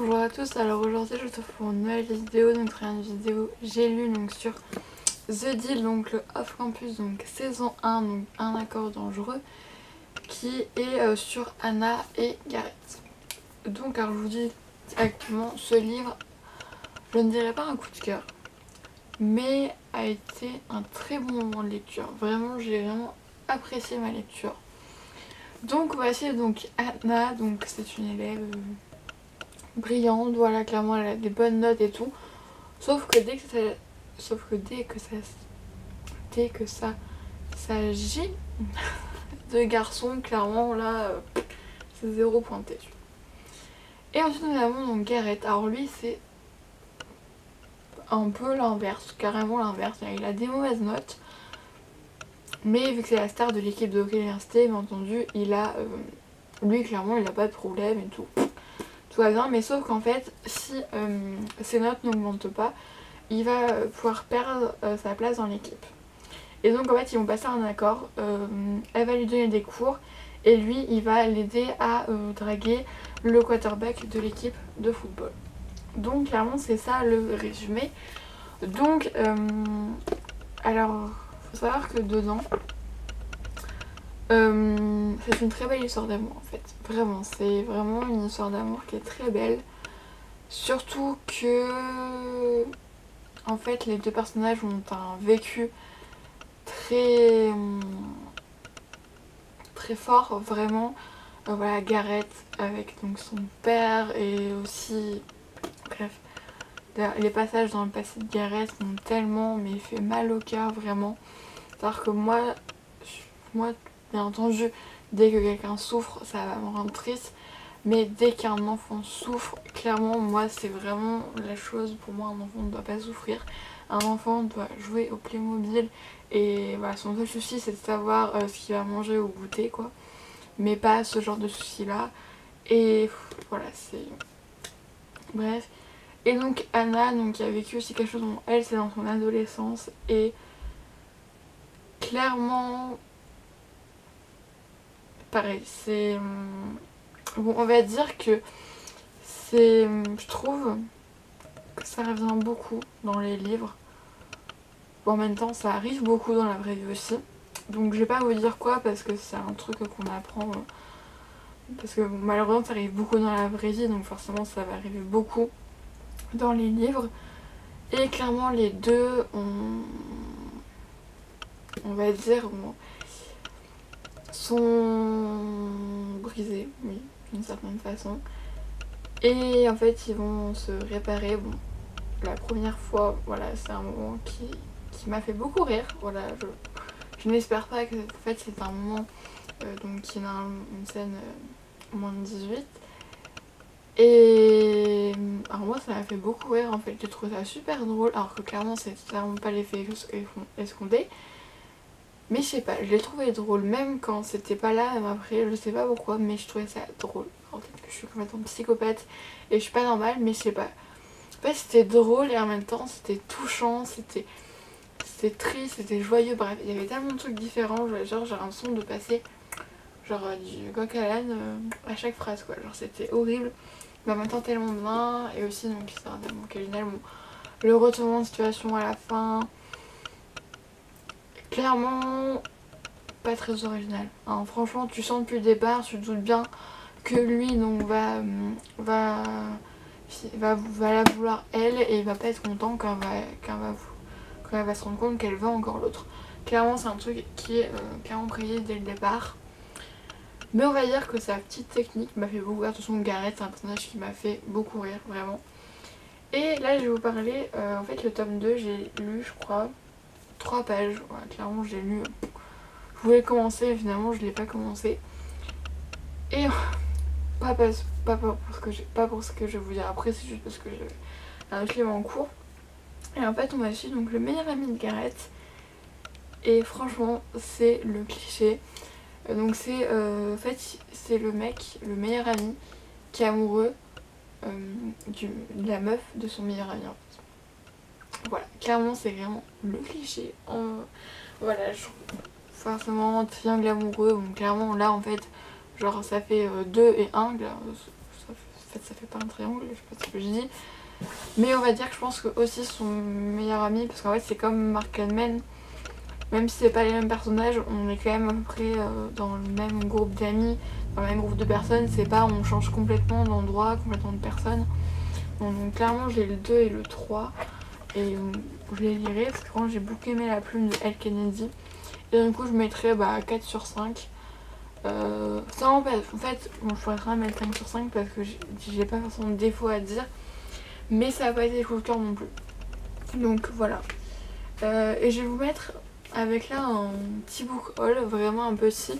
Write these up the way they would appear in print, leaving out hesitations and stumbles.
Bonjour à tous, alors aujourd'hui je te fais une nouvelle vidéo, donc une vidéo j'ai lu donc sur The Deal, donc le Off Campus, donc saison 1, donc un accord dangereux, qui est sur Anna et Gareth. Donc alors je vous dis actuellement, ce livre, je ne dirais pas un coup de cœur, mais a été un très bon moment de lecture. Vraiment, j'ai vraiment apprécié ma lecture. Donc voici donc Anna, donc c'est une élève brillante, voilà, clairement elle a des bonnes notes et tout. Sauf que dès que ça s'agit de garçons, clairement là c'est zéro pointé. Et ensuite nous avons donc Gareth. Alors lui c'est un peu l'inverse, carrément l'inverse. Il a des mauvaises notes, mais vu que c'est la star de l'équipe de hockey université, bien entendu, il a lui clairement il a pas de problème et tout. Tout va bien, mais sauf qu'en fait si ses notes n'augmentent pas, il va pouvoir perdre sa place dans l'équipe. Et donc en fait ils vont passer un accord, elle va lui donner des cours et lui il va l'aider à draguer le quarterback de l'équipe de football. Donc clairement c'est ça le résumé. Donc alors faut savoir que dedans c'est une très belle histoire d'amour en fait. Vraiment, c'est vraiment une histoire d'amour qui est très belle. Surtout que en fait les deux personnages ont un vécu très fort, vraiment. Voilà, Gareth avec donc son père et aussi bref, les passages dans le passé de Gareth m'ont tellement mais fait mal au cœur, vraiment. C'est-à-dire que moi bien entendu, dès que quelqu'un souffre ça va me rendre triste, mais dès qu'un enfant souffre, clairement moi c'est vraiment la chose. Pour moi un enfant ne doit pas souffrir, un enfant doit jouer au Playmobil et voilà, son seul souci c'est de savoir ce qu'il va manger au goûter quoi, mais pas ce genre de soucis là. Et voilà, c'est bref. Et donc Anna donc, qui a vécu aussi quelque chose, dont elle c'est dans son adolescence, et clairement pareil, c'est bon, on va dire que c'est, je trouve que ça revient beaucoup dans les livres. Bon, en même temps ça arrive beaucoup dans la vraie vie aussi, donc je vais pas vous dire quoi parce que c'est un truc qu'on apprend parce que bon, malheureusement ça arrive beaucoup dans la vraie vie, donc forcément ça va arriver beaucoup dans les livres. Et clairement les deux on va dire sont brisés, oui, d'une certaine façon, et en fait ils vont se réparer. Bon, la première fois, voilà, c'est un moment qui m'a fait beaucoup rire. Voilà, je n'espère pas que en fait c'est un moment donc qui n'a une scène moins de 18. Et alors moi ça m'a fait beaucoup rire en fait, j'ai trouvé ça super drôle, alors que clairement c'est totalement pas l'effet escompté. Mais je sais pas, je l'ai trouvé drôle même quand c'était pas là, même après, je sais pas pourquoi, mais je trouvais ça drôle. En fait que je suis complètement psychopathe et je suis pas normale, mais je sais pas. En fait c'était drôle et en même temps c'était touchant, c'était triste, c'était joyeux, bref, il y avait tellement de trucs différents, genre j'ai l'impression de passer genre du coq à l'âne à chaque phrase quoi, genre c'était horrible, mais en même temps tellement bien. Et aussi donc c'est un tellement génial, bon, le retournement de situation à la fin, clairement pas très original, hein. Franchement tu sens depuis le départ, tu te doutes bien que lui donc va la vouloir elle, et il va pas être content quand elle va se rendre compte qu'elle veut encore l'autre. Clairement c'est un truc qui est clairement prévu dès le départ. Mais on va dire que sa petite technique m'a fait beaucoup rire. De toute façon Gareth c'est un personnage qui m'a fait beaucoup rire, vraiment. Et là je vais vous parler, en fait le tome 2 j'ai lu je crois 3 pages, voilà, clairement j'ai lu, je voulais commencer mais finalement je l'ai pas commencé. Et pas pour ce que je vais vous dire après, c'est juste parce que j'ai un autre livre en cours. Et en fait on m'a su donc le meilleur ami de Gareth, et franchement c'est le cliché. Donc c'est en fait c'est le mec, le meilleur ami qui est amoureux de la meuf de son meilleur ami en fait. Voilà, clairement c'est vraiment le cliché. Voilà, forcément triangle amoureux, donc clairement là en fait genre ça fait 2 et 1, ça fait ça fait pas un triangle, je sais pas ce que je dis. Mais on va dire que je pense que aussi son meilleur ami, parce qu'en fait c'est comme Mark Handman, même si c'est pas les mêmes personnages, on est quand même à peu près dans le même groupe d'amis, dans le même groupe de personnes, c'est pas on change complètement d'endroit, complètement de personnes. Donc clairement j'ai le 2 et le 3 et je les lirai parce que quand j'ai beaucoup aimé la plume de Elle Kennedy et du coup je mettrais 4 sur 5. Ça en fait bon, je pourrais très bien mettre 5 sur 5 parce que j'ai pas forcément de défaut à dire, mais ça n'a pas été coup de cœur non plus. Donc voilà. Et je vais vous mettre avec là un petit book haul, vraiment un petit.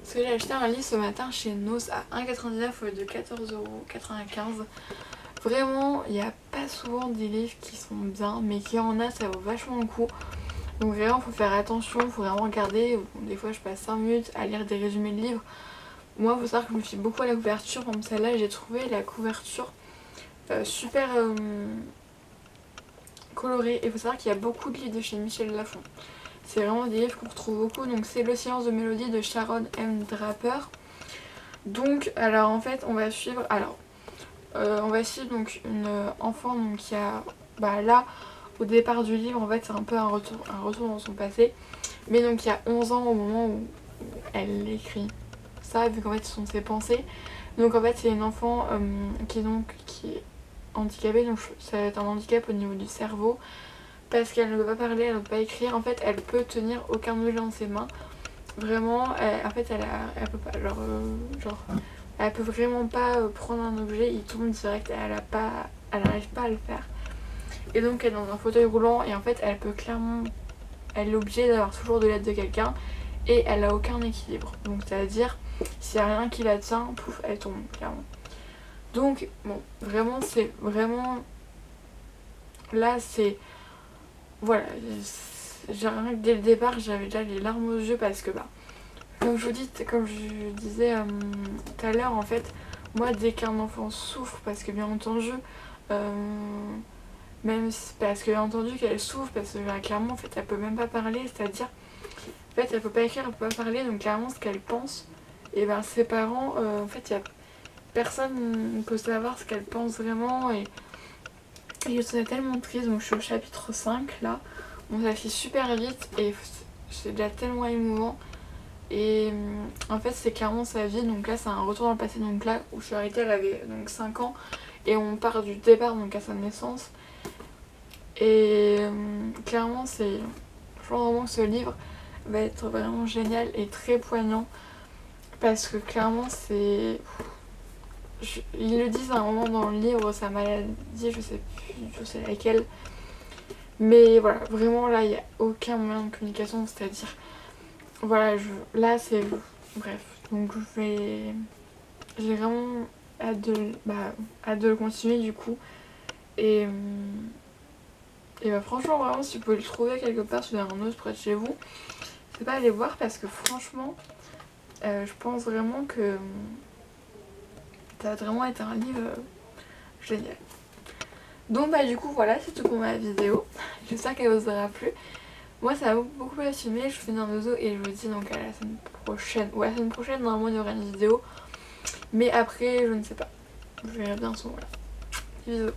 Parce que j'ai acheté un livre ce matin chez Nos à 1,99€ au lieu de 14,95€. Vraiment, il n'y a pas souvent des livres qui sont bien, mais qui en a, ça vaut vachement le coup. Donc vraiment, faut faire attention, faut vraiment regarder. Des fois, je passe 5 minutes à lire des résumés de livres. Moi, il faut savoir que je me fie beaucoup à la couverture. Comme celle-là, j'ai trouvé la couverture super colorée. Et il faut savoir qu'il y a beaucoup de livres de chez Michel Lafon. C'est vraiment des livres qu'on retrouve beaucoup. Donc c'est Le silence de Mélodie de Sharon M. Draper. Donc, alors en fait, on va suivre... on va suivre donc une enfant donc, qui a... là, au départ du livre, en fait, c'est un peu un retour dans son passé. Mais donc, il y a 11 ans au moment où elle écrit ça, vu qu'en fait, ce sont ses pensées. Donc, en fait, c'est une enfant qui est handicapée. Donc, ça va être un handicap au niveau du cerveau. Parce qu'elle ne peut pas parler, elle ne peut pas écrire. En fait, elle peut tenir aucun objet dans ses mains. Vraiment, en fait, elle peut pas... elle peut vraiment pas prendre un objet, il tombe direct, elle n'arrive pas à le faire. Et donc elle est dans un fauteuil roulant et en fait elle peut clairement, elle est obligée d'avoir toujours de l'aide de quelqu'un et elle a aucun équilibre. Donc c'est à dire, s'il n'y a rien qui la tient, pouf, elle tombe clairement. Donc bon, vraiment c'est vraiment, là c'est, voilà, rien que dès le départ j'avais déjà les larmes aux yeux parce que comme je disais tout à l'heure, en fait, moi dès qu'un enfant souffre, parce que bien entendu, même si, parce que bien entendu qu'elle souffre, parce que clairement en fait elle peut même pas parler, c'est-à-dire en fait elle peut pas écrire, elle peut pas parler, donc clairement ce qu'elle pense, et ses parents, en fait personne ne peut savoir ce qu'elle pense vraiment, et je suis tellement triste, donc je suis au chapitre 5 là, bon ça fait super vite, et c'est déjà tellement émouvant. Et en fait c'est clairement sa vie, donc là c'est un retour dans le passé, donc là où je suis arrêtée elle avait donc 5 ans et on part du départ donc à sa naissance. Et clairement c'est, je pense vraiment que ce livre va être vraiment génial et très poignant parce que clairement c'est, ils le disent à un moment dans le livre, sa maladie, je sais plus, je sais laquelle, mais voilà, vraiment là il n'y a aucun moyen de communication, c'est-à-dire voilà, là c'est... Bref, donc j'ai vraiment hâte de le continuer du coup. Et franchement, vraiment, si vous pouvez le trouver quelque part sur un autre près de chez vous, c'est pas aller voir parce que franchement, je pense vraiment que ça va vraiment être un livre génial. Donc du coup voilà, c'est tout pour ma vidéo. J'espère qu'elle vous aura plu. Moi ça m'a beaucoup passionné, je vous fais un dodo et je vous dis donc à la semaine prochaine. Ouais, la semaine prochaine normalement il y aura une vidéo. Mais après je ne sais pas. Je verrai bien à ce moment-là. Bisous.